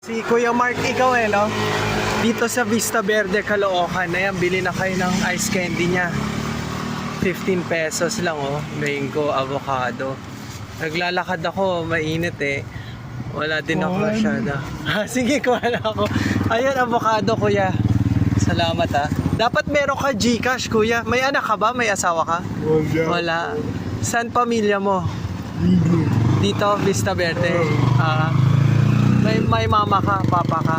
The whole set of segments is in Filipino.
Si Kuya Mark, ikaw no? Dito sa Vista Verde, Caloocan. Ayan, bili na kayo ng ice candy niya. 15 pesos lang mango, avocado. Naglalakad ako, mainit Wala din ako masyada. Sige, kuha na ako. Ayan, avocado kuya. Salamat Dapat meron ka GCash kuya. May anak ka ba? May asawa ka? Wala. Saan pamilya mo? Dito, Vista Verde. May mama ka, papa ka?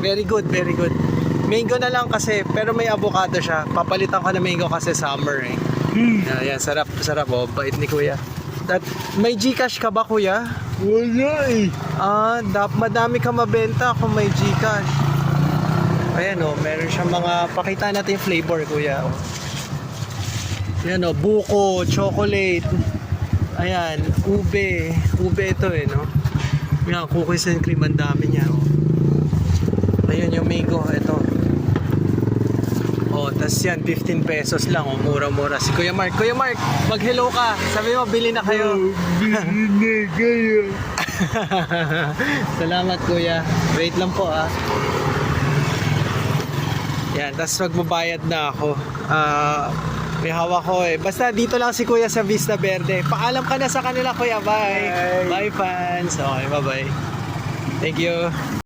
Very good, very good. Mango na lang kasi, pero may avocado siya. Papalitan ko na mango kasi summer Ayan, sarap, sarap bait ni kuya. May GCash ka ba kuya? Wala Madami ka mabenta kung may GCash. Ayan meron siyang mga, pakita natin yung flavor kuya Ayan buko, chocolate. Ayan, ube ito Ayan, cookies and cream, ang dami niya Ayun yung mango, ito tas yan, 15 pesos lang mura-mura. Si Kuya Mark, mag-hello ka. Sabi mo, bili na kayo. Bili na kayo. Salamat kuya. Wait lang po Yan, tas magbabayad na ako. May hawak ko Basta dito lang si kuya sa Vista Verde. Paalam ka na sa kanila kuya. Bye. Bye fans. Okay, bye-bye. Thank you.